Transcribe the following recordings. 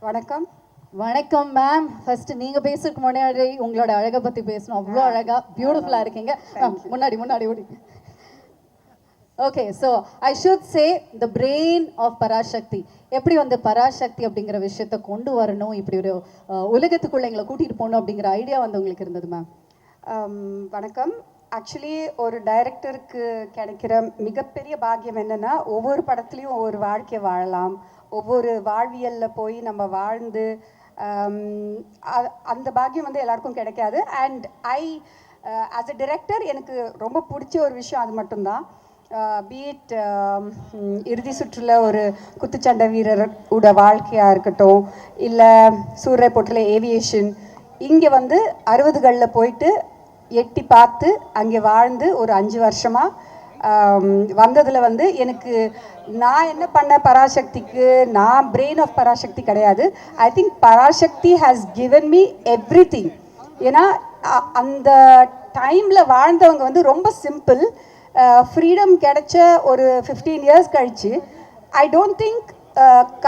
வணக்கம். வணக்கம் ma'am. First நீங்க பேசுறதுக்கு முன்னாடி உங்களோட அழகை பத்தி பேசணும். அவ்வளோ அழகா பியூட்டிஃபுல்லா இருக்கீங்க. முன்னாடி ஓடி. Okay, so I should say the brain of Parasakthi. எப்படி வந்து பராசக்தி அப்படிங்கிற விஷயத்த கொண்டு வரணும், இப்படி ஒரு உலகத்துக்குள்ள எங்களை கூட்டிட்டு போகணும் அப்படிங்கிற ஐடியா வந்து உங்களுக்கு இருந்தது மேம்? வணக்கம். ஆக்சுவலி ஒரு டைரக்டருக்கு கிடைக்கிற மிகப்பெரிய பாக்கியம் என்னென்னா, ஒவ்வொரு படத்துலையும் ஒவ்வொரு வாழ்க்கையை வாழலாம், ஒவ்வொரு வாழ்வியலில் போய் நம்ம வாழ்ந்து அந்த பாக்கியம் வந்து எல்லாருக்கும் கிடைக்காது. அண்ட் ஆஸ் அ டிரெக்டர் எனக்கு ரொம்ப பிடிச்ச ஒரு விஷயம் அது மட்டும்தான். பீட் இறுதி சுற்றுல ஒரு குத்துச்சண்டை வீரரோட வாழ்க்கையாக இருக்கட்டும், இல்லை சூரிய போட்டில் ஏவியேஷன், இங்கே வந்து 60களில் போயிட்டு எட்டி பார்த்து அங்கே வாழ்ந்து ஒரு 5 வருஷமாக வந்ததில் வந்து எனக்கு நான் என்ன பண்ண பராசக்திக்கு, நான் பிரெயின் ஆஃப் பராசக்தி கிடையாது. I think Parasakthi has given me everything. ஏன்னா அந்த டைமில் வாழ்ந்தவங்க வந்து ரொம்ப சிம்பிள். ஃப்ரீடம் கிடைச்ச ஒரு 15 இயர்ஸ் கழிச்சு ஐ டோன்ட் திங்க்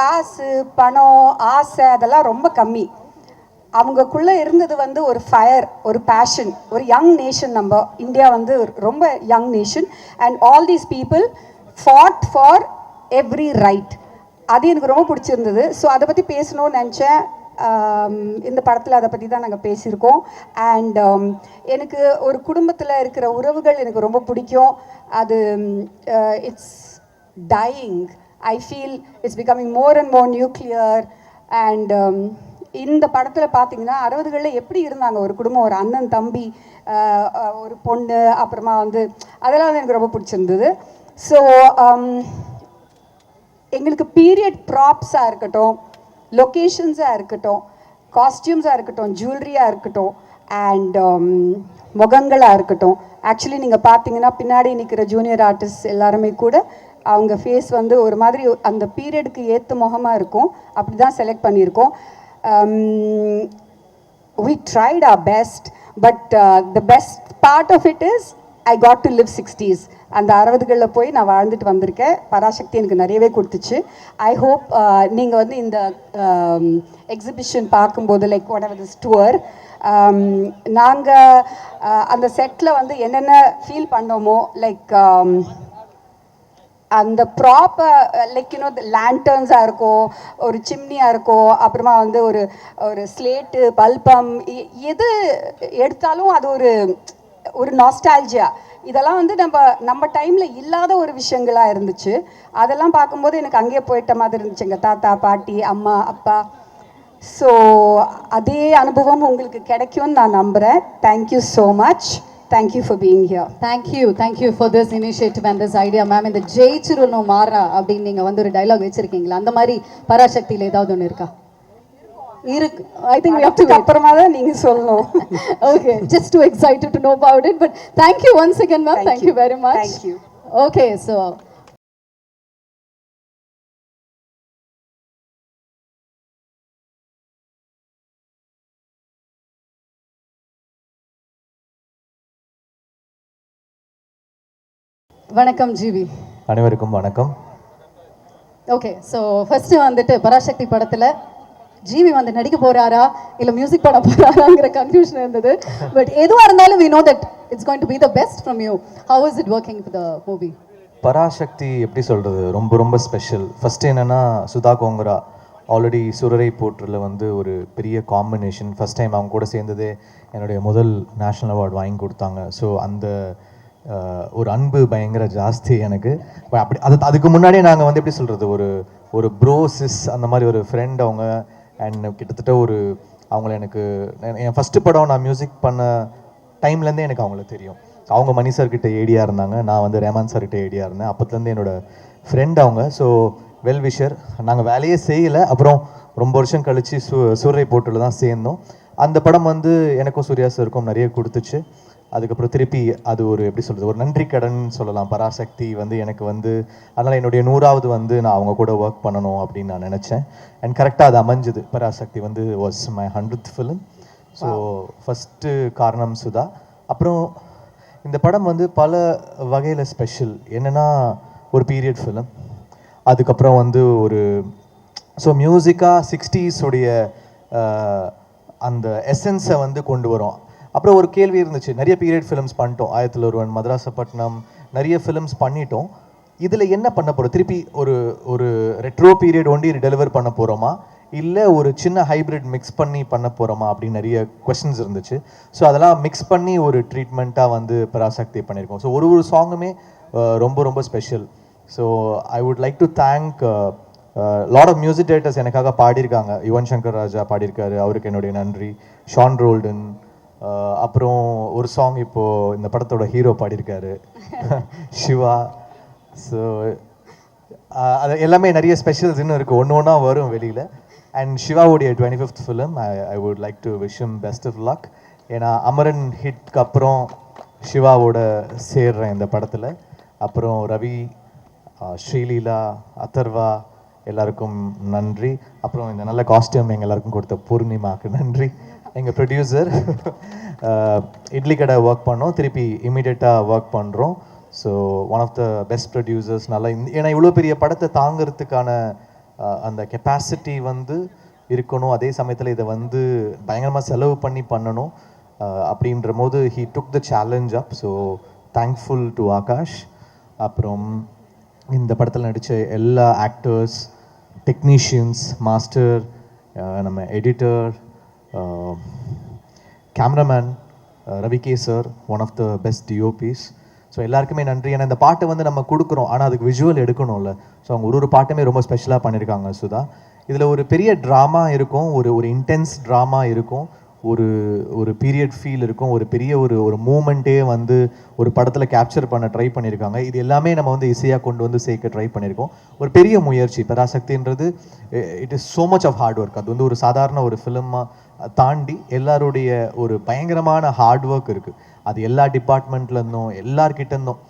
காசு பணம் ஆசை அதெல்லாம் ரொம்ப கம்மி. அவங்கக்குள்ளே இருந்தது வந்து ஒரு ஃபயர், ஒரு பேஷன், ஒரு யங் நேஷன். நம்ம இந்தியா வந்து ரொம்ப young nation. And all these people ஃபாட் for every right. அது எனக்கு ரொம்ப பிடிச்சிருந்தது. ஸோ அதை பற்றி பேசணும்னு நினச்சேன். இந்த படத்தில் அதை பற்றி தான் நாங்கள் பேசியிருக்கோம். அண்ட் எனக்கு ஒரு குடும்பத்தில் இருக்கிற உறவுகள் எனக்கு ரொம்ப பிடிக்கும். அது it's dying. I feel it's becoming more and more nuclear. And இந்த படத்தில் பார்த்தீங்கன்னா 60களில் எப்படி இருந்தாங்க ஒரு குடும்பம், ஒரு அண்ணன் தம்பி, ஒரு பொண்ணு, அப்புறமா வந்து அதெல்லாம் வந்து எனக்கு ரொம்ப பிடிச்சிருந்தது. ஸோ எங்களுக்கு பீரியட் ப்ராப்ஸாக இருக்கட்டும், லொக்கேஷன்ஸாக இருக்கட்டும், காஸ்டியூம்ஸாக இருக்கட்டும், ஜுவல்லரியாக இருக்கட்டும், அண்ட் முகங்களாக இருக்கட்டும். ஆக்சுவலி நீங்கள் பார்த்தீங்கன்னா பின்னாடி நிற்கிற ஜூனியர் ஆர்டிஸ்ட் எல்லாருமே கூட அவங்க ஃபேஸ் வந்து ஒரு மாதிரி அந்த பீரியடுக்கு ஏற்ற முகமாக இருக்கும். அப்படி தான் செலக்ட் பண்ணியிருக்கோம். We tried our best, but the best part of it is I got to live 60s. அந்த 60களில் போய் நான் வாழ்ந்துட்டு வந்திருக்கேன். பராசக்தி எனக்கு நிறையவே கொடுத்துச்சு. ஐ ஹோப் நீங்கள் வந்து இந்த எக்ஸிபிஷன் பார்க்கும்போது, like what ever this tour, நாங்கள் அந்த செட்டில் வந்து என்னென்ன ஃபீல் பண்ணோமோ, லைக் அந்த ப்ராப்பை, லைக் யூனோ லேண்டர்ன்ஸாக இருக்கும், ஒரு சிம்னியாக இருக்கும், அப்புறமா வந்து ஒரு ஸ்லேட்டு பல்பம், எது எடுத்தாலும் அது ஒரு நாஸ்டால்ஜியா. இதெல்லாம் வந்து நம்ம டைமில் இல்லாத ஒரு விஷயங்களாக இருந்துச்சு. அதெல்லாம் பார்க்கும்போது எனக்கு அங்கேயே போயிட்ட மாதிரி இருந்துச்சு, எங்கள் தாத்தா பாட்டி அம்மா அப்பா. ஸோ அதே அனுபவம் உங்களுக்கு கிடைக்கும்னு நான் நம்புகிறேன். Thank you so much. Thank you for being here. Thank you for this initiative and this idea, ma'am. இந்த ஜெயிச்சிருனோ மாறா அப்படின்னு நீங்கள் வந்து ஒரு டைலாக் வச்சிருக்கீங்களா? அந்த மாதிரி பராசக்தியில் ஏதாவது ஒன்று இருக்கா? இருக்கு. I think we have to அப்புறமா தான் நீங்கள் சொல்லணும். Okay, just too excited to know about it, but thank you once again, ma'am. Thank you very much. Thank you. Okay, so வணக்கம் ஜிவி. அனைவருக்கும் வணக்கம். ஓகே, ஸோ ஃபர்ஸ்ட் வந்துட்டு பராசக்தி படத்தில் GV வந்து நடிக்க போறாரா இல்லை மியூசிக் பண்ண போறாராங்கிற கன்ஃபியூஷன் இருந்தது. பட் எதுவாக இருந்தாலும் we know that it's going to be the best from you. How is it working for the movie? Parasakthi எப்படி சொல்கிறது, ரொம்ப ரொம்ப ஸ்பெஷல். ஃபஸ்ட்டு என்னென்னா, சுதா கோங்கரா ஆல்ரெடி சுரரை போற்றில் வந்து ஒரு பெரிய காம்பினேஷன். ஃபஸ்ட் டைம் அவங்க கூட சேர்ந்ததே என்னுடைய முதல் நேஷ்னல் அவார்டு வாங்கி கொடுத்தாங்க. ஸோ அந்த ஒரு அன்பு பயங்கர ஜாஸ்தி எனக்கு. அதுக்கு முன்னாடியே நாங்கள் வந்து எப்படி சொல்கிறது, ஒரு ப்ரோசிஸ் அந்த மாதிரி ஒரு ஃப்ரெண்ட் அவங்க. அண்ட் கிட்டத்தட்ட அவங்கள எனக்கு என் ஃபஸ்ட்டு படம் நான் மியூசிக் பண்ண டைம்லேருந்தே எனக்கு அவங்கள தெரியும். அவங்க மணி சார்கிட்ட ஏடியாக இருந்தாங்க, நான் வந்து ரேமான் சார்கிட்ட ஏடியாக இருந்தேன். அப்போத்துலேருந்து என்னோடய ஃப்ரெண்ட் அவங்க. So well wisher. நாங்கள் வேலையே செய்யலை. அப்புறம் ரொம்ப வருஷம் கழித்து சூரிய போட்டில் தான் சேர்ந்தோம். அந்த படம் வந்து எனக்கும் சூர்யா சாருக்கும் நிறைய கொடுத்துச்சு. அதுக்கப்புறம் திருப்பி அது எப்படி சொல்கிறது, ஒரு நன்றி கடன் சொல்லலாம். பராசக்தி வந்து எனக்கு வந்து, அதனால் என்னுடைய 100வது வந்து நான் அவங்க கூட ஒர்க் பண்ணணும் அப்படின்னு நான் நினச்சேன். அண்ட் கரெக்டாக அது அமைஞ்சுது. பராசக்தி வந்து was my 100th film. So first காரணம் சுதா. அப்புறம் இந்த படம் வந்து பல வகையில் ஸ்பெஷல். என்னென்னா, ஒரு பீரியட் ஃபிலிம், அதுக்கப்புறம் வந்து ஸோ மியூசிக்காக 60s உடைய அந்த எசன்ஸை வந்து கொண்டு வரும். அப்புறம் ஒரு கேள்வி இருந்துச்சு, நிறைய பீரியட் ஃபிலிம்ஸ் பண்ணிட்டோம், 1001, மதராசப்பட்டினம், நிறைய ஃபிலிம்ஸ் பண்ணிட்டோம், இதில் என்ன பண்ண போகிறோம், திருப்பி ஒரு ஒரு ரெட்ரோ பீரியட் ஒண்டி டெலிவர் பண்ண போகிறோமா, இல்லை ஒரு சின்ன ஹைப்ரிட் மிக்ஸ் பண்ணி பண்ண போகிறோமா அப்படின்னு நிறைய கொஸ்டின்ஸ் இருந்துச்சு. ஸோ அதெல்லாம் மிக்ஸ் பண்ணி ஒரு ட்ரீட்மெண்ட்டாக வந்து பராசக்தி பண்ணியிருக்கோம். ஸோ ஒரு ஒரு சாங்குமே ரொம்ப ரொம்ப special. So I would like to thank lot of music directors எனக்காக பாடியிருக்காங்க. யுவன் சங்கர் ராஜா பாடியிருக்காரு, அவருக்கு என்னுடைய நன்றி. ஷான் ரோல்டன், அப்புறம் ஒரு சாங் இப்போது இந்த படத்தோட ஹீரோ பாடியிருக்காரு சிவா. ஸோ அது எல்லாமே நிறைய ஸ்பெஷல்ஸ் இன்னும் இருக்குது, ஒன்று ஒன்றா வரும் வெளியில். அண்ட் சிவாவுடைய 25th film I would like to wish him best of luck. ஏன்னா அமரன் ஹிட்க்கு அப்புறம் சிவாவோட சேர்றேன் இந்த படத்தில். அப்புறம் ரவி, ஸ்ரீலீலா, அதர்வா எல்லாருக்கும் நன்றி. அப்புறம் இந்த நல்ல காஸ்டியூம் எங்கள் எல்லாருக்கும் கொடுத்த பூர்ணிமாவுக்கு நன்றி. எங்கள் ப்ரொடியூசர் இட்லி கடை ஒர்க் பண்ணோம், திருப்பி இமீடியட்டாக ஒர்க் பண்ணுறோம். So one of the best producers. நல்லா ஏன்னா இவ்வளோ பெரிய படத்தை தாங்கிறதுக்கான அந்த கெப்பாசிட்டி வந்து இருக்கணும், அதே சமயத்தில் இதை வந்து பயங்கரமாக செலவு பண்ணி பண்ணணும். அப்படின்ற போது he took the challenge up. So thankful to Aakash. அப்புறம் இந்த படத்தில் நடித்த எல்லா ஆக்டர்ஸ், டெக்னீஷியன்ஸ், மாஸ்டர், நம்ம editor, cameraman Ravi K sir, one of the best DOPs. So எல்லாருக்குமே நன்றி. ஏன்னா இந்த பாட்டை வந்து நம்ம கொடுக்குறோம், ஆனால் அதுக்கு விஷுவல் எடுக்கணும்ல. ஸோ அவங்க ஒரு ஒரு பாட்டுமே ரொம்ப ஸ்பெஷலாக பண்ணியிருக்காங்க சுதா. இதில் ஒரு பெரிய ட்ராமா இருக்கும், ஒரு இன்டென்ஸ் ட்ராமா இருக்கும், ஒரு ஒரு பீரியட் ஃபீல் இருக்கும், ஒரு பெரிய ஒரு மூமெண்ட்டே வந்து ஒரு படத்தில் கேப்சர் பண்ண ட்ரை பண்ணியிருக்காங்க. இது எல்லாமே நம்ம வந்து இசையாக கொண்டு வந்து சேர்க்க ட்ரை பண்ணியிருக்கோம். ஒரு பெரிய முயற்சி பராசக்தின்றது. It is so much of hard work. அது வந்து ஒரு சாதாரண ஒரு ஃபிலிமாக தாண்டி எல்லாருடைய ஒரு பயங்கரமான ஹார்ட் ஒர்க் இருக்குது. அது எல்லா டிபார்ட்மெண்ட்லேருந்தும் எல்லார்கிட்டேருந்தும்,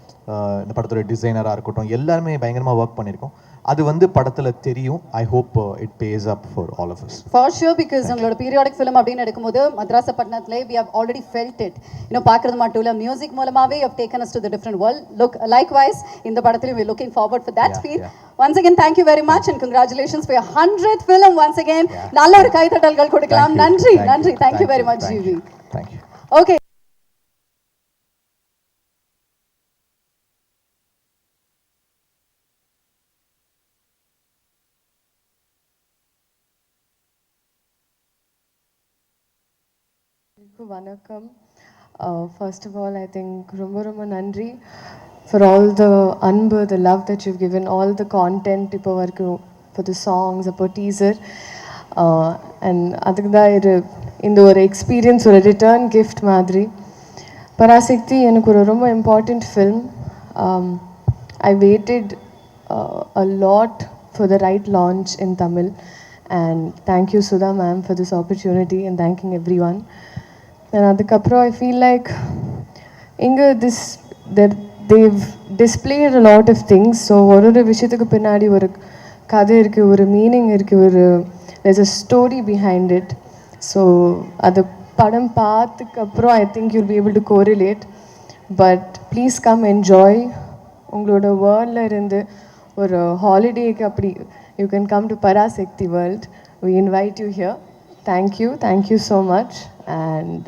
இந்த படத்தோட டிசைனராக இருக்கட்டும், எல்லாருமே பயங்கரமாக ஒர்க் பண்ணியிருக்கோம். அது வந்து படத்தில் தெரியும். I hope it pays up for all of us. For sure, because உங்களோட பீரியாடிக் ஃபிலிம் அப்படின்னு எடுக்கும்போது மதராசப்பட்டினத்திலே we have already felt it. இன்னும் பார்க்கறது மட்டும் இல்லை, மியூசிக் மூலமாகவே you have taken us to the different world. Look likewise இந்த படத்திலும் we looking forward for that feel. Once again, thank you very much and congratulations for your 100th film once again. நல்ல ஒரு கைதட்டல்கள் கொடுக்கலாம். நன்றி நன்றி. Thank you very much, GV. Thank you. Okay. வணக்கம். First of all, I think ரொம்ப ரொம்ப நன்றி for all the அன்பு, the love that you've given, all the content இப்போ வரைக்கும், for the songs, அப்போ teaser, and அதுக்கு தான் இந்த ஒரு எக்ஸ்பீரியன்ஸ், ஒரு ரிட்டர்ன் கிஃப்ட் மாதிரி. பராசக்தி எனக்கு ஒரு ரொம்ப important film. I waited a lot for the right launch in Tamil, and thank you Sudha ma'am for this opportunity, and thanking everyone. And adukapro I feel like inga this that they've displayed a lot of things. So oru vishyathukku pinnadi oru kadai irukku, oru meaning irukku, there's a story behind it. So adu padam paathukapro I think you'll be able to correlate. But please come enjoy. ungaloda world la irundhu ஒரு ஹாலிடேக்கு அப்படி you can come to Parasakti world. We invite you here. Thank you so much. And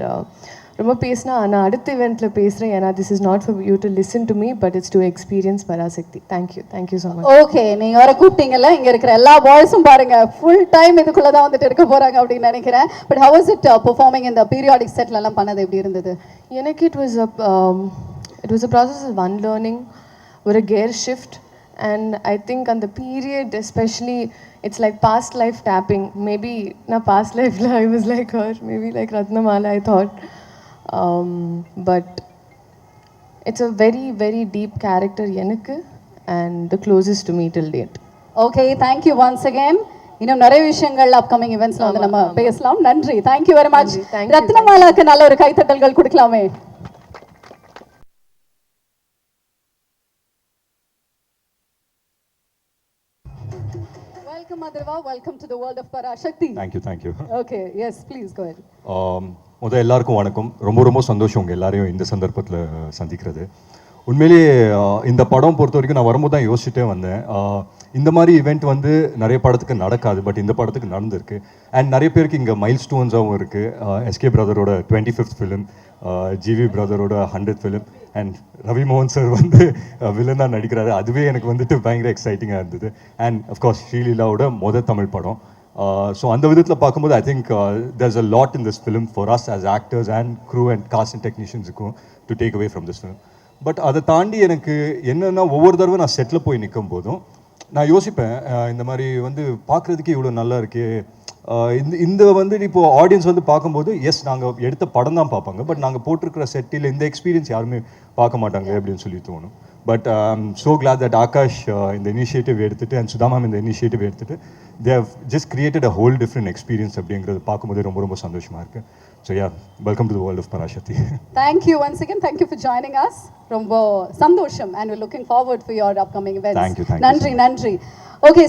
ரொம்ப பேசினா நான் அடுத்த இவெண்ட்டில் பேசுகிறேன், ஏன்னா this is not for you to listen to me, but it's to experience Parasakti. Thank you so much. Okay, நீங்கள் வர கூப்பிட்டீங்கல்ல, இங்கே இருக்கிற எல்லா பாய்ஸும் பாருங்க ஃபுல் டைம் இதுக்குள்ளே தான் வந்துட்டு இருக்க போகிறாங்க அப்படின்னு நினைக்கிறேன். But how was it performing இந்த பீரியாடிக் செட்லலாம் பண்ணது எப்படி இருந்தது? எனக்கு it was a process of unlearning, ஒரு gear shift. And I think on the period especially, it's like past life tapping. Maybe na past life I was like her, maybe like Ratnamala I thought, but it's a very very deep character enakku, and the closest to me till date. Okay, thank you once again. இன்னும் நிறைய விஷயங்கள் upcoming இவெண்ட்ஸ்ல வந்து நம்ம பேசலாம். நன்றி. Thank you very much. ரத்னமாலாக்கு நல்ல ஒரு கைத்தட்டல்கள் கொடுக்கலாமே. Welcome Adharva, welcome to the world of Parasakti. Thank you. Okay, yes, please go ahead. எல்லாருக்கும் வணக்கம். ரொம்ப சந்தோஷம் உங்கள் எல்லாரையும் இந்த சந்தர்ப்பத்தில் சந்திக்கிறது. உண்மையிலேயே இந்த படம் பொறுத்த வரைக்கும் நான் வரும்போது தான் யோசிச்சுட்டே வந்தேன். இந்த மாதிரி ஈவெண்ட் வந்து நிறைய படத்துக்கு நடக்காது, பட் இந்த படத்துக்கு நடந்திருக்கு. அண்ட் நிறைய பேருக்கு இங்கே மைல் ஸ்டோன்ஸாகவும் இருக்குது. எஸ்கே பிரதரோட 25th ஃபிலிம், ஜிவி பிரதரோட 100th ஃபிலிம், அண்ட் ரவி மோகன் சார் வந்து வில்லனாக நடிக்கிறாரு. அதுவே எனக்கு வந்துட்டு பயங்கர எக்ஸைட்டிங்காக இருந்தது. அண்ட் அஃப்கோர்ஸ் ஸ்ரீலீலாவோட தமிழ் படம். ஸோ அந்த விதத்தில் பார்க்கும்போது I think there's a lot in this film for us as actors and crew and cast and technicians-க்கும் to take away from this film. But அதை தாண்டி எனக்கு என்னென்னா, ஒவ்வொரு தடவை நான் செட்டில் போய் நிற்கும் போதும் நான் யோசிப்பேன், இந்த மாதிரி வந்து பார்க்குறதுக்கே இவ்வளோ நல்லா இருக்கே. இந்த வந்து இப்போது ஆடியன்ஸ் வந்து பார்க்கும்போது எஸ் நாங்கள் எடுத்த படம் தான் பார்ப்பாங்க, பட் நாங்கள் போட்டிருக்கிற செட்டில் இந்த எக்ஸ்பீரியன்ஸ் யாருமே பார்க்க மாட்டாங்க அப்படின்னு சொல்லி தோணும். But I'm so glad that Akash இந்த இனிஷியேட்டிவ் எடுத்துகிட்டு அண்ட் சுதா மேம் இந்த இனிஷியேட்டிவ் எடுத்துகிட்டு they have just created a whole different experience அப்படிங்கிறது பார்க்கும்போது ரொம்ப ரொம்ப சந்தோஷமாக இருக்குது. So yeah, welcome to the world of Parasakthi. Thank you once again. Thank you for joining us. ரொம்ப சந்தோஷம் and we're looking forward for your upcoming events. Thank you. நன்றி நன்றி. Okay.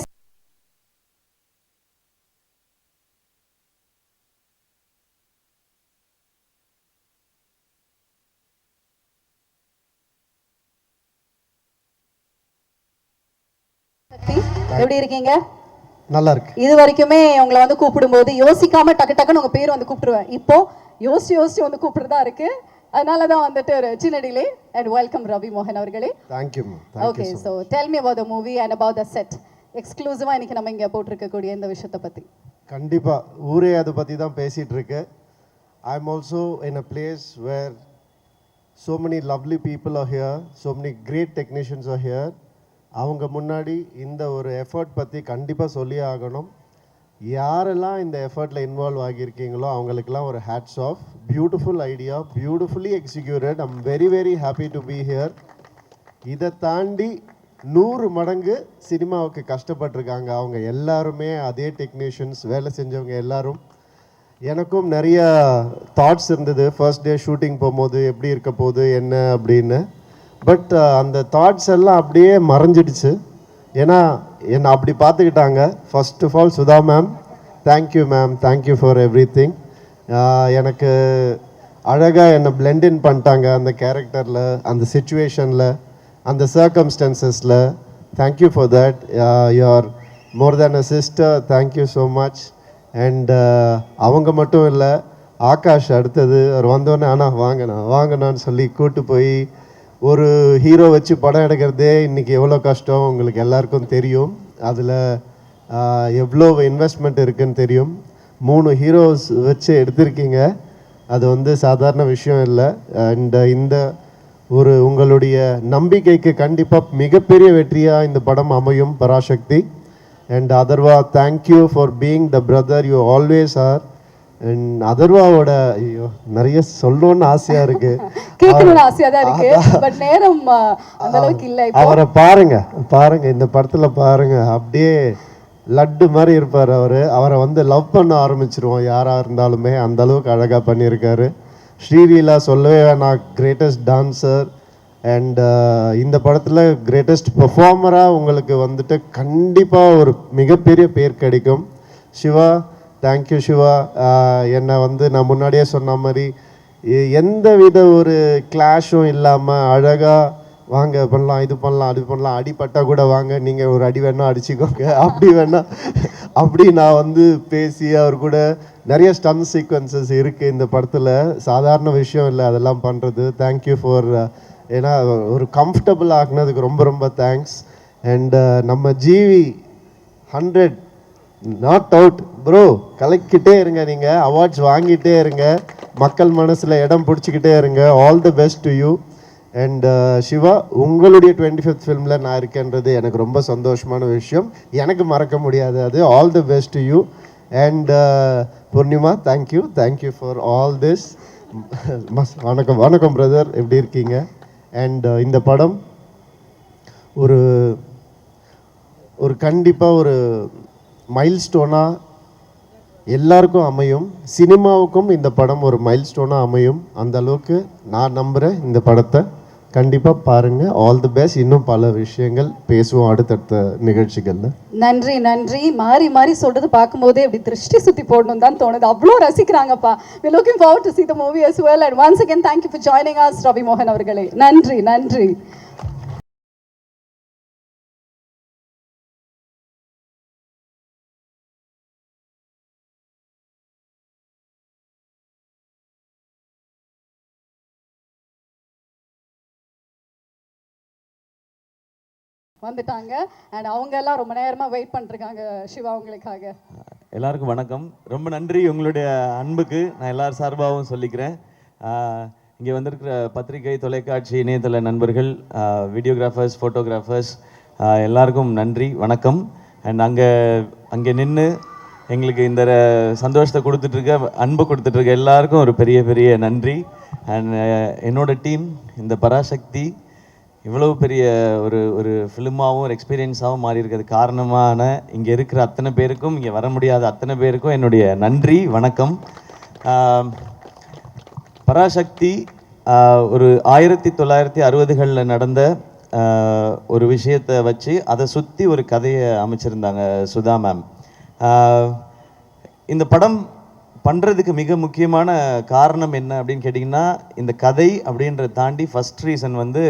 எப்படி இருக்கீங்க? நல்லா இருக்கு. இது வரைக்குமே உங்களை வந்து கூப்பிடும்போது யோசிக்காம டக்கு டக்குன்னு உங்க பேர் வந்து கூப்பிடுவேன். இப்போ யோசிச்சு வந்து கூப்பிடுறதா இருக்கு. அதனால தான் வந்துட்டு ஒரு சின்ன டிலே. அண்ட் வெல்கம் ரவி மோகன் அவர்களே. Thank you. Okay, so tell me about the movie and about the set. எக்ஸ்க்ளூசிவா இன்னைக்கு நம்ம இங்க போட்டிருக்கக்கூடிய இந்த விஷயத்தை பத்தி. கண்டிப்பா ஊரே அதை பத்தி தான் பேசிட்டு இருக்கு. I am also in a place where so many lovely people are here, so many great technicians are here. அவங்க முன்னாடி இந்த ஒரு எஃபர்ட் பற்றி கண்டிப்பாக சொல்லி ஆகணும். யாரெல்லாம் இந்த எஃபர்ட்டில் இன்வால்வ் ஆகியிருக்கீங்களோ அவங்களுக்கெல்லாம் ஒரு hats off. Beautiful idea, beautifully executed. I'm very very happy to be here. இதை தாண்டி 100 மடங்கு சினிமாவுக்கு கஷ்டப்பட்டிருக்காங்க அவங்க எல்லாருமே. அதே டெக்னீஷியன்ஸ் வேலை செஞ்சவங்க எல்லாரும். எனக்கும் நிறைய தாட்ஸ் இருந்தது ஃபர்ஸ்ட் டே ஷூட்டிங் போகும்போது எப்படி இருக்க போகுது என்ன அப்படின்னு. பட் அந்த தாட்ஸ் எல்லாம் அப்படியே மறைஞ்சிடுச்சு. ஏன்னா என்னை அப்படி பார்த்துக்கிட்டாங்க. First of all Sudha ma'am, thank you ma'am, thank you for everything. எனக்கு அழகாக என்னை பிளெண்டின் பண்ணிட்டாங்க அந்த கேரக்டரில், அந்த சுச்சுவேஷனில், அந்த சர்க்கம்ஸ்டன்சஸில். Thank you for that. You are more than a sister. Thank you so much. And அவங்க மட்டும் இல்லை, ஆகாஷ் அடுத்தது அவர் வந்தோடனே ஆனால் வாங்கண்ணான்னு சொல்லி கூப்பிட்டு போய் ஒரு ஹீரோ வச்சு படம் எடுக்கிறதே இன்றைக்கி எவ்வளோ கஷ்டம் உங்களுக்கு எல்லாருக்கும் தெரியும். அதில் எவ்வளோ இன்வெஸ்ட்மெண்ட் இருக்குதுன்னு தெரியும். 3 ஹீரோஸ் வச்சு எடுத்திருக்கீங்க, அது வந்து சாதாரண விஷயம் இல்லை. அண்ட் இந்த ஒரு உங்களுடைய நம்பிக்கைக்கு கண்டிப்பாக மிகப்பெரிய வெற்றியாக இந்த படம் அமையும் Parasakthi. And Atharvaa, thank you for being the brother you always are. And அதர்வாவோட ஐயோ நிறைய சொல்லணும்னு ஆசையா இருக்கு, கேட்கணும்னு ஆசையா தான் இருக்கு. பட் நேரம் அந்த அளவுக்கு இல்லை. அவரை பாருங்க இந்த படத்துல பாருங்க, அப்படியே லட்டு மாதிரி இருப்பார் அவரை வந்து லவ் பண்ண ஆரம்பிச்சிருவோம் யாரா இருந்தாலுமே. அந்த அளவுக்கு அழகா பண்ணியிருக்காரு. ஸ்ரீலீலா சொல்லவே வேணாம், கிரேட்டஸ்ட் டான்சர். அண்ட் இந்த படத்தில் கிரேட்டஸ்ட் பெர்ஃபார்மராக உங்களுக்கு வந்துட்டு கண்டிப்பாக ஒரு மிகப்பெரிய பேர் கிடைக்கும். சிவா, தேங்க்யூ சிவா. என்னை வந்து நான் முன்னாடியே சொன்ன மாதிரி எந்த வித ஒரு கிளாஷும் இல்லாமல் அழகாக வாங்க பண்ணலாம், இது பண்ணலாம், அது பண்ணலாம், அடிப்பட்டால் கூட வாங்க, நீங்கள் ஒரு அடி வேணால் அடிச்சுக்கோங்க, அப்படி நான் வந்து பேசி அவர் கூட நிறைய ஸ்டன் சீக்வன்சஸ் இருக்குது இந்த படத்தில். சாதாரண விஷயம் இல்லை அதெல்லாம் பண்ணுறது. தேங்க்யூ ஃபார், ஏன்னா ஒரு கம்ஃபர்டபுள் ஆக்குனதுக்கு ரொம்ப ரொம்ப தேங்க்ஸ். அண்ட் நம்ம ஜிவி 100 நாட் அவுட் ப்ரோ, கலக்கிட்டே இருங்க, நீங்கள் அவார்ட்ஸ் வாங்கிட்டே இருங்க, மக்கள் மனசில் இடம் பிடிச்சிக்கிட்டே இருங்க. All the best to you. And Siva, உங்களுடைய 25th ஃபிலிமில் நான் இருக்கேன்றது எனக்கு ரொம்ப சந்தோஷமான விஷயம், எனக்கு மறக்க முடியாது அது. All the best to you. And Poornima, thank you for all this. வணக்கம் பிரதர், எப்படி இருக்கீங்க? அண்ட் இந்த படம் ஒரு கண்டிப்பாக ஒரு மைல்ஸ்டோனாக எல்லாருக்கும் அமையும். சினிமாவுக்கும் இந்த படம் ஒரு மைல்ஸ்டோனாக அமையும். அந்த அளவுக்கு நான் நம்புகிறேன். இந்த படத்தை கண்டிப்பாக பாருங்கள். All the best. இன்னும் பல விஷயங்கள் பேசுவோம் அடுத்தடுத்த நிகழ்ச்சிகளில். நன்றி நன்றி. மாறி மாறி சொல்றது பார்க்கும்போதே இப்படி திருஷ்டி சுற்றி போடணும் தான் தோணுது. அவ்வளோ ரசிக்கிறாங்கப்பா. we looking forward to see the movie as well. And once again, thank you for joining us, Ravi மோகன் அவர்களே. நன்றி. வந்துட்டாங்க அண்ட் அவங்க எல்லாம் ரொம்ப நேரமாக வெயிட் பண்ணிருக்காங்க சிவா உங்களுக்காக. எல்லாருக்கும் வணக்கம். ரொம்ப நன்றி உங்களுடைய அன்புக்கு நான் எல்லார் சார்பாகவும் சொல்லிக்கிறேன். இங்கே வந்திருக்கிற பத்திரிகை, தொலைக்காட்சி, இணையதள நண்பர்கள், வீடியோகிராஃபர்ஸ், ஃபோட்டோகிராஃபர்ஸ் எல்லாருக்கும் நன்றி, வணக்கம். அண்ட் அங்கே நின்று எங்களுக்கு இந்த சந்தோஷத்தை கொடுத்துட்ருக்க, அன்பு கொடுத்துட்ருக்க எல்லாருக்கும் ஒரு பெரிய பெரிய நன்றி. அண்ட் என்னோட டீம் இந்த பராசக்தி இவ்வளவு பெரிய ஒரு ஃபிலிமாகவும் ஒரு எக்ஸ்பீரியன்ஸாகவும் மாறி இருக்கிறது காரணமான இங்கே இருக்கிற அத்தனை பேருக்கும், இங்கே வர முடியாத அத்தனை பேருக்கும் என்னுடைய நன்றி, வணக்கம். பராசக்தி ஒரு 1960களில் நடந்த ஒரு விஷயத்தை வச்சு அதை சுற்றி ஒரு கதையை அமைச்சிருந்தாங்க சுதா மேம். இந்த படம் பண்ணுறதுக்கு மிக முக்கியமான காரணம் என்ன அப்படின்னு கேட்டிங்கன்னா, இந்த கதை அப்படின்றத தாண்டி ஃபஸ்ட் ரீசன் வந்து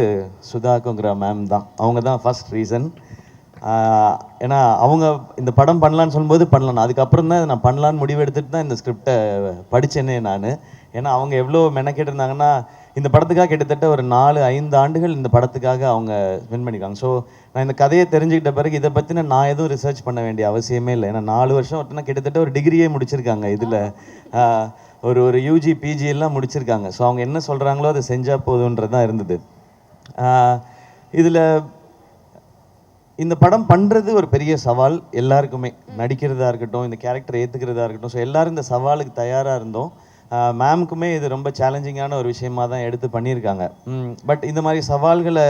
சுதாக்குங்கிற மேம் தான். அவங்க தான் ஃபஸ்ட் ரீசன். ஏன்னா அவங்க இந்த படம் பண்ணலான்னு சொல்லும்போது பண்ணலாம், அதுக்கப்புறம் தான் நான் பண்ணலான்னு முடிவு எடுத்துகிட்டு தான் இந்த ஸ்கிரிப்டை படித்தேனே நான். ஏன்னா அவங்க எவ்வளோ மெனக்கெட்டு இருந்தாங்கன்னா, இந்த படத்துக்காக கிட்டத்தட்ட ஒரு 4-5 ஆண்டுகள் இந்த படத்துக்காக அவங்க ஸ்பெண்ட் பண்ணியிருக்காங்க. ஸோ நான் இந்த கதையை தெரிஞ்சுக்கிட்ட பிறகு இதை பற்றின நான் எதுவும் ரிசர்ச் பண்ண வேண்டிய அவசியமே இல்லை. ஏன்னா 4 வருஷம் ஒருத்தனா கிட்டத்தட்ட ஒரு டிகிரியே முடிச்சிருக்காங்க, இதில் ஒரு யூஜி பிஜி எல்லாம் முடிச்சிருக்காங்க. ஸோ அவங்க என்ன சொல்கிறாங்களோ அதை செஞ்சால் போதுன்றது தான் இருந்தது. இதில் இந்த படம் பண்ணுறது ஒரு பெரிய சவால் எல்லாருக்குமே, நடிக்கிறதா இருக்கட்டும், இந்த கேரக்டரை ஏற்றுக்கிறதா இருக்கட்டும். ஸோ எல்லோரும் இந்த சவாலுக்கு தயாராக இருந்தோம். மேம்க்குமே இது ரொம்ப சேலஞ்சிங்கான ஒரு விஷயமா தான் எடுத்து பண்ணியிருக்காங்க. பட் இந்த மாதிரி சவால்களை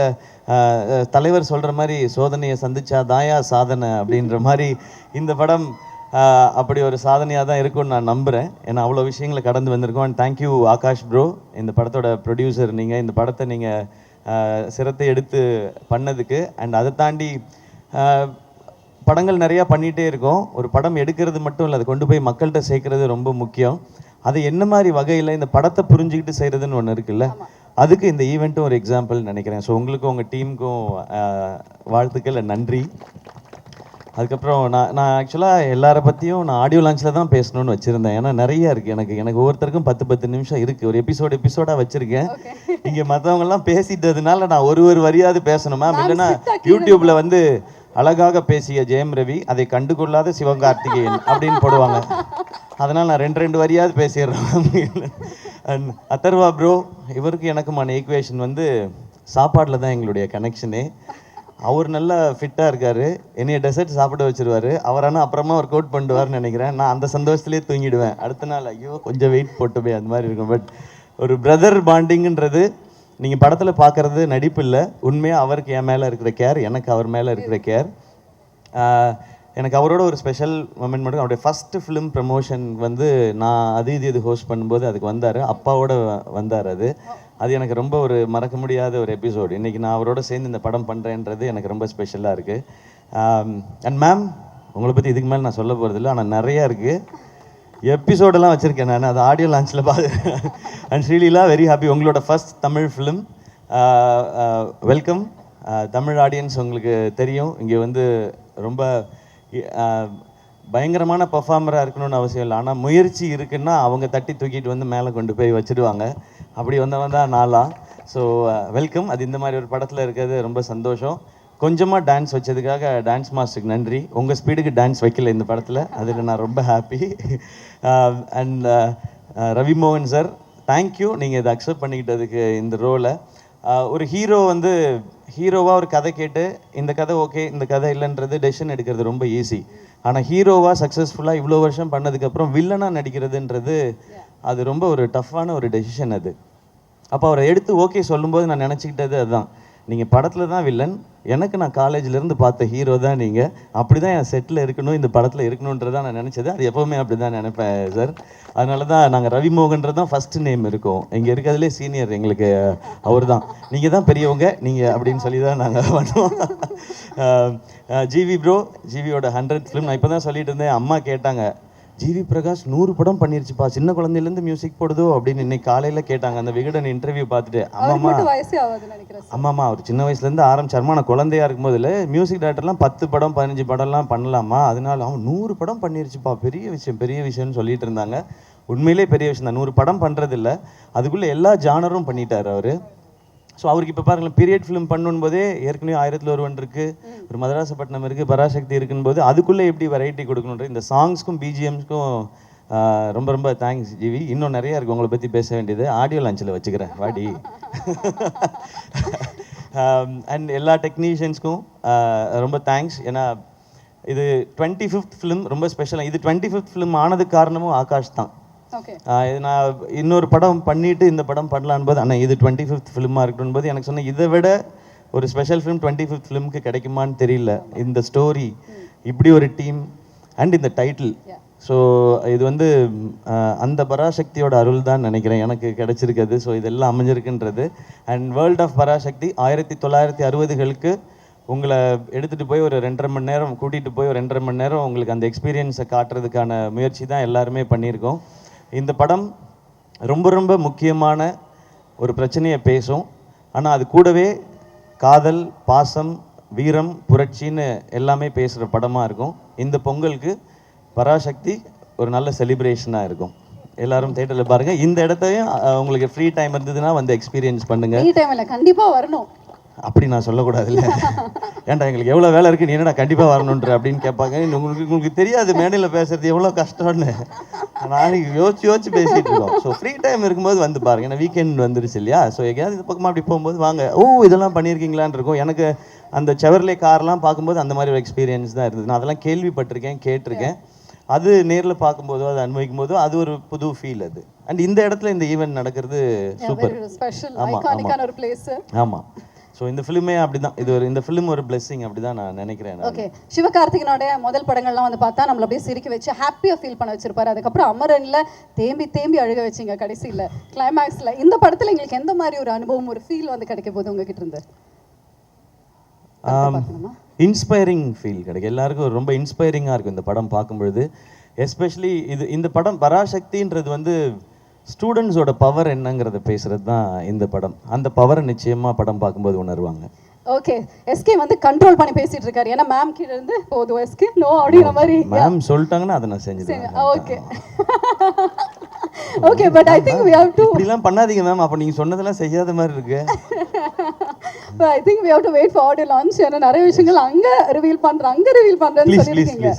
தலைவர் சொல்கிற மாதிரி சோதனையை சந்திச்சா தாயா சாதனை அப்படின்ற மாதிரி இந்த படம் அப்படி ஒரு சாதனையாக தான் இருக்கும்னு நான் நம்புகிறேன். ஏன்னா அவ்வளோ விஷயங்களை கடந்து வந்திருக்கோம். அண்ட் தேங்க்யூ ஆகாஷ் ப்ரோ, இந்த படத்தோட ப்ரொடியூசர் நீங்கள், இந்த படத்தை நீங்கள் சிரத்தை எடுத்து பண்ணதுக்கு. அண்ட் அதை தாண்டி படங்கள் நிறையா பண்ணிகிட்டே இருக்கோம். ஒரு படம் எடுக்கிறது மட்டும் இல்லை, அதை கொண்டு போய் மக்கள்கிட்ட சேர்க்கறது ரொம்ப முக்கியம். அது என்ன மாதிரி வகையில் இந்த படத்தை புரிஞ்சுக்கிட்டு செய்கிறதுன்னு ஒன்று இருக்குல்ல, அதுக்கு இந்த ஈவெண்ட்டும் ஒரு எக்ஸாம்பிள் நினைக்கிறேன். ஸோ உங்களுக்கும் உங்கள் டீமுக்கும் வாழ்த்துக்கள், நன்றி. அதுக்கப்புறம் நான் ஆக்சுவலாக எல்லாரை பற்றியும் நான் ஆடியோ லான்ச்சில் தான் பேசணும்னு வச்சுருந்தேன். ஏன்னா நிறைய இருக்குது எனக்கு ஒவ்வொருத்தருக்கும் 10 நிமிஷம் இருக்குது. ஒரு எபிசோடாக வச்சுருக்கேன். இங்கே மற்றவங்கெல்லாம் பேசிட்டதுனால நான் ஒரு வரியாவது பேசணும் மேம், இல்லைன்னா யூடியூப்பில் வந்து அழகாக பேசிய ஜெயம் ரவி அதை கண்டுகொள்ளாத சிவகார்த்திகேயன் அப்படின்னு போடுவாங்க. அதனால் நான் 2 வரியாவது பேசிடுறேன். அண்ட் அதர்வா ப்ரோ, இவருக்கு எனக்குமான ஈக்குவேஷன் வந்து சாப்பாடில் தான் எங்களுடைய கனெக்ஷனே. அவர் நல்லா ஃபிட்டாக இருக்கார், என்னைய டெசர்ட் சாப்பிட வச்சுருவார். அவர் ஆனால் அப்புறமா ஒர்க் அவுட் பண்ணிடுவார்னு நினைக்கிறேன். நான் அந்த சந்தோஷத்துலேயே தூங்கிடுவேன். அடுத்த நாள் ஐயோ கொஞ்சம் வெயிட் போட்டுமே அந்த மாதிரி இருக்கும். பட் ஒரு பிரதர் பாண்டிங்குன்றது நீங்கள் படத்தில் பார்க்குறது நடிப்பு இல்லை, உண்மையாக அவருக்கு என் மேலே இருக்கிற கேர், எனக்கு அவர் மேலே இருக்கிற கேர். எனக்கு அவரோட ஒரு ஸ்பெஷல் மொமெண்ட் மட்டும், அவருடைய ஃபஸ்ட்டு ஃபிலிம் ப்ரமோஷன் வந்து நான் இது ஹோஸ்ட் பண்ணும்போது அதுக்கு வந்தார், அப்பாவோட வந்தார். அது எனக்கு ரொம்ப ஒரு மறக்க முடியாத ஒரு எபிசோடு. இன்றைக்கி நான் அவரோட சேர்ந்து இந்த படம் பண்ணுறேன்றது எனக்கு ரொம்ப ஸ்பெஷலாக இருக்குது. அண்ட் மேம், உங்களை பற்றி இதுக்கு மேலே நான் சொல்ல போகிறதில்ல, ஆனால் நிறையா இருக்குது. எபிசோடெல்லாம் வச்சுருக்கேன் நான், அது ஆடியோ லான்ச்சில் பார்த்து. அண்ட் ஸ்ரீலீலா, வெரி ஹாப்பி, உங்களோட first Tamil film. Welcome. Tamil audience உங்களுக்கு தெரியும், இங்கே வந்து ரொம்ப பயங்கரமான பர்ஃபார்மராக இருக்கணும்னு அவசியம் இல்லை, ஆனால் முயற்சி இருக்குன்னா அவங்க தட்டி தூக்கிட்டு வந்து மேலே கொண்டு போய் வச்சுடுவாங்க. அப்படி வந்தவன் தான் நாளா. So welcome. அது இந்த மாதிரி ஒரு படத்தில் இருக்கிறது ரொம்ப சந்தோஷம். கொஞ்சமாக டான்ஸ் வச்சதுக்காக டான்ஸ் மாஸ்டருக்கு நன்றி. உங்கள் ஸ்பீடுக்கு டான்ஸ் வைக்கல இந்த படத்தில், அதில் நான் ரொம்ப ஹாப்பி. அண்ட் ரவி மோகன் சார், தேங்க்யூ, நீங்கள் இதை அக்செப்ட் பண்ணிக்கிட்டதுக்கு இந்த ரோலை. ஒரு ஹீரோ வந்து ஹீரோவாக ஒரு கதை கேட்டு இந்த கதை ஓகே இந்த கதை இல்லைன்றது டெசிஷன் எடுக்கிறது ரொம்ப ஈஸி. ஆனால் ஹீரோவாக சக்ஸஸ்ஃபுல்லாக இவ்வளோ வருஷம் பண்ணதுக்கப்புறம் வில்லனாக நடிக்கிறதுன்றது அது ரொம்ப ஒரு டஃப்பான ஒரு டெசிஷன் அது. அப்போ அவரை எடுத்து ஓகே சொல்லும்போது நான் நினச்சிக்கிட்டது அதுதான், நீங்கள் படத்தில் தான் வில்லன், எனக்கு நான் காலேஜ்லேருந்து பார்த்த ஹீரோ தான் நீங்கள், அப்படி தான் என் செட்டில் இருக்கணும், இந்த படத்தில் இருக்கணுன்றதான் நான் நினச்சது. அது எப்போவுமே அப்படி தான் நினைப்பேன் சார். அதனால தான் நாங்கள் ரவி மோகன்றது தான் ஃபஸ்ட்டு நேம் இருக்கும். இங்கே இருக்கிறதுலே சீனியர் எங்களுக்கு அவர் தான், நீங்கள் தான் பெரியவங்க நீங்கள் அப்படின்னு சொல்லி தான் நாங்கள் பண்ணுவோம். ஜிவி ப்ரோ, ஜிவியோட 100th ஃபிலிம். நான் இப்போ தான் சொல்லிட்டு இருந்தேன், அம்மா கேட்டாங்க, ஜிவி பிரகாஷ் 100 படம் பண்ணிருச்சுப்பா, சின்ன குழந்தையிலேருந்து மியூசிக் போடுதோ அப்படின்னு இன்னைக்கு காலையில் கேட்டாங்க அந்த விகடன் இன்டர்வியூ பார்த்துட்டு. அம்மாம்மா அவர் சின்ன வயசுலேருந்து ஆரம்பிச்சாருமா, நான் குழந்தையா இருக்கும் போதில் மியூசிக் டைரக்டர்லாம் 10 படம் 15 படம்லாம் பண்ணலாமா, அதனால அவன் 100 படம் பண்ணிருச்சுப்பா, பெரிய விஷயம்னு சொல்லிட்டு இருந்தாங்க. உண்மையிலே பெரிய விஷயம் தான். 100 படம் பண்ணுறதில்ல, அதுக்குள்ளே எல்லா ஜானரும் பண்ணிட்டார் அவர். ஸோ அவருக்கு இப்போ பாருங்களேன் பீரியட் ஃபிலிம் பண்ணும் போதே ஏற்கனவே 1001 இருக்குது, ஒரு மதராசப்பட்டினம் இருக்குது, பராசக்தி இருக்குன்னு போது அதுக்குள்ளே எப்படி வெரைட்டி கொடுக்கணுன்ற இந்த சாங்ஸ்க்கும் பிஜிஎம்ஸ்க்கும் ரொம்ப ரொம்ப தேங்க்ஸ் ஜிவி. இன்னும் நிறையா இருக்குது உங்களை பற்றி பேச வேண்டியது, ஆடியோ லான்ச்சில் வச்சுக்கிறேன் வாடி. அண்ட் எல்லா டெக்னீஷியன்ஸ்க்கும் ரொம்ப தேங்க்ஸ். ஏன்னா இது 25th ஃபிலிம், ரொம்ப ஸ்பெஷலாக. இது 25th ஃபிலிம் ஆனதுக்கு காரணமும் ஆகாஷ் தான். இது நான் இன்னொரு படம் பண்ணிட்டு இந்த படம் பண்ணலான்னு போது ஆனால் இது 25th ஃபிலிமாக இருக்கணும் போது எனக்கு சொன்னேன், இதை விட ஒரு ஸ்பெஷல் ஃபிலிம் 25th ஃபிலிமுக்கு கிடைக்குமான்னு தெரியல. இந்த ஸ்டோரி, இப்படி ஒரு டீம் அண்ட் இந்த டைட்டில். ஸோ இது வந்து அந்த பராசக்தியோட அருள் தான் நினைக்கிறேன் எனக்கு கிடைச்சிருக்குது. ஸோ இதெல்லாம் அமைஞ்சிருக்குன்றது. அண்ட் வேர்ல்ட் ஆஃப் பராசக்தி 1960களுக்கு உங்களை எடுத்துகிட்டு போய் ஒரு 2.5 மணி நேரம் கூட்டிகிட்டு போய் ஒரு 2.5 மணி நேரம் உங்களுக்கு அந்த எக்ஸ்பீரியன்ஸை காட்டுறதுக்கான முயற்சி தான் எல்லாருமே பண்ணியிருக்கோம். இந்த படம் ரொம்ப ரொம்ப முக்கியமான ஒரு பிரச்சனையை பேசும். ஆனால் அது கூடவே காதல், பாசம், வீரம், புரட்சின்னு எல்லாமே பேசுகிற படமாக இருக்கும். இந்த பொங்கலுக்கு பராசக்தி ஒரு நல்ல செலிப்ரேஷனாக இருக்கும். எல்லாரும் தேட்டரில் பாருங்கள். இந்த இடத்தையும் உங்களுக்கு ஃப்ரீ டைம் இருந்ததுன்னா வந்து எக்ஸ்பீரியன்ஸ் பண்ணுங்கள். ஃப்ரீ டைமில் கண்டிப்பாக வரணும். அப்படி நான் சொல்லக்கூடாது இல்லை. ஏன்டா எங்களுக்கு எவ்வளோ வேலை இருக்குது, நீ என்னடா கண்டிப்பாக வரணுன்ற அப்படின்னு கேட்பாங்க. உங்களுக்கு தெரியாது மேடையில் பேசுறது எவ்வளோ கஷ்டம்னு. நாளைக்கு யோசிச்சு பேசிகிட்டு இருக்கோம். ஸோ ஃப்ரீ டைம் இருக்கும்போது வந்து பாருங்கள். ஏன்னா வீக்கெண்ட் வந்துருச்சு இல்லையா? ஸோ எங்கேயாவது இது பக்கமாக அப்படி போகும்போது வாங்க, இதெல்லாம் பண்ணியிருக்கீங்களான்னு இருக்கும். எனக்கு அந்த செவர்லே கார்லாம் பார்க்கும்போது அந்த மாதிரி ஒரு எக்ஸ்பீரியன்ஸ் தான் இருந்தது. நான் அதெல்லாம் கேள்விப்பட்டிருக்கேன், கேட்டிருக்கேன். அது நேரில் பார்க்கும்போதோ அது அனுபவிக்கும் போதோ அது ஒரு புது ஃபீல் அது. அண்ட் இந்த இடத்துல இந்த ஈவெண்ட் நடக்கிறது சூப்பர். ஆமாம். ஸோ இந்த ஃபிலிமே அப்படி தான். இந்த ஃபிலிம் ஒரு பிளெஸிங் அப்படி தான் நான் நினைக்கிறேன். ஓகே, சிவகார்த்திகனோட முதல் படங்கள்லாம் வந்து பார்த்தா நம்மள அப்படியே சிரிக்க வச்சு ஹாப்பியாக ஃபீல் பண்ண வச்சிருப்பாரு. அதுக்கப்புறம் அமரன்ல தேம்பி அழுக வச்சிங்க கடைசியில் கிளைமேக்ஸில். இந்த படத்தில் எங்களுக்கு எந்த மாதிரி ஒரு அனுபவம், ஒரு ஃபீல் வந்து கிடைக்க போகுது உங்ககிட்ட இருந்து? இன்ஸ்பைரிங் ஃபீல் கிடைக்கும் எல்லாருக்கும். ரொம்ப இன்ஸ்பைரிங்காக இருக்கும் இந்த படம் பார்க்கும்பொழுது. எஸ்பெஷலி இந்த படம் பராசக்தின்றது வந்து ஸ்டூடெண்ட்ஸோட பவர் என்னங்கிறத பேசுறது தான் இந்த படம். அந்த பவரை நிச்சயமாக படம் பார்க்கும்போது உணர்வாங்க. ஓகே, எஸ்கே வந்து கண்ட்ரோல் பண்ணி பேசிட்டு இருக்காரு. ஏன்னா மேம் கீழ இருந்து போதும் எஸ்கே நோ அப்படிங்கிற மாதிரி மேம் சொல்லிட்டாங்கன்னா அதை நான் செஞ்சுடுவேன். Okay okay, but I think we have to இப்படிலாம் பண்ணாதீங்க மேம். அப்போ நீங்கள் சொன்னதெல்லாம் செய்யாத மாதிரி இருக்கு. But I think we have to wait for audio launch. ஏன்னா நிறைய விஷயங்கள் அங்க ரிவீல் பண்றேன்னு சொல்லிருக்கீங்க.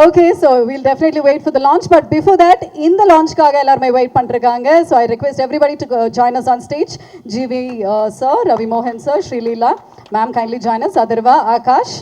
Okay, so we'll definitely wait for the launch. But before that, இந்த லான்ச்காக எல்லாரும் வெயிட் பண்றாங்க. So I request everybody to join us on stage. GV sir, Ravi Mohan sir, Sri Leela ma'am, kindly join us. Adarva, Akash.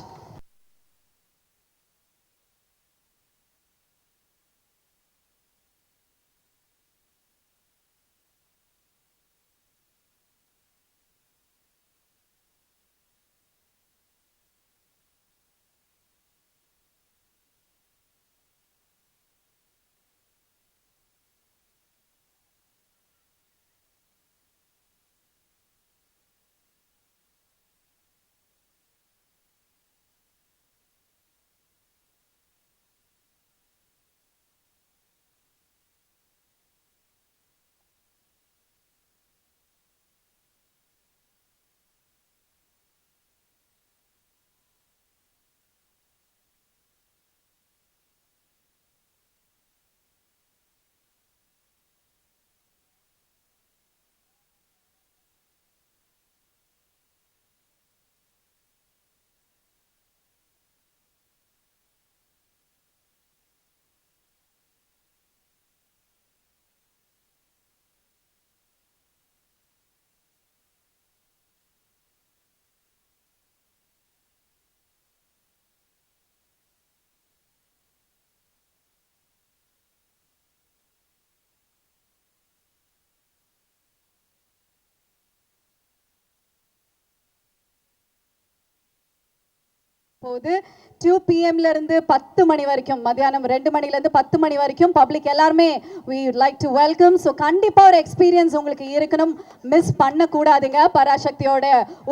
போது 2 PM இருந்து 10 மணி வரைக்கும், மதியானம் 2 மணிலேருந்து 10 மணி வரைக்கும் public எல்லாருமே we would like to welcome. So கண்டிப்பாக ஒரு எக்ஸ்பீரியன்ஸ் உங்களுக்கு இருக்கணும், மிஸ் பண்ணக்கூடாதுங்க. பராசக்தியோட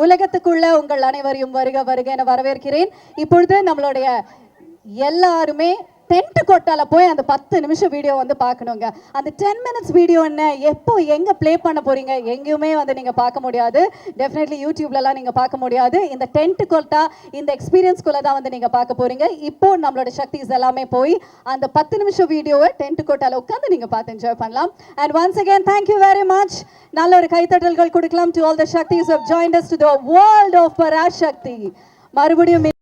உலகத்துக்குள்ள உங்கள் அனைவரையும் வருக வருக என வரவேற்கிறேன். இப்பொழுது நம்மளுடைய எல்லாருமே டென்ட் கொட்டால போய் அந்த 10 நிமிஷம் வீடியோ வந்து பார்க்கணுங்க. அந்த 10 மினிட்ஸ் வீடியோ என்ன, எப்போ எங்கே ப்ளே பண்ண போகிறீங்க, எங்கேயுமே வந்து நீங்கள் பார்க்க முடியாது. டெஃபினெட்லி யூடியூப்லலாம் நீங்கள் பார்க்க முடியாது. இந்த டென்ட் கொட்டா இந்த எக்ஸ்பீரியன்ஸ்குள்ளே தான் வந்து நீங்கள் பார்க்க போகிறீங்க. இப்போ நம்மளோட சக்திஸ் எல்லாமே போய் அந்த 10 நிமிஷம் வீடியோவை டென்ட் கொட்டால உட்காந்து நீங்கள் பார்த்து என்ஜாய் பண்ணலாம். And once again thank you very much. நல்ல ஒரு கைத்தட்டல்கள் கொடுக்கலாம் to all the Sakthis have joined us to the world of Parasakthi. மறுபடியும்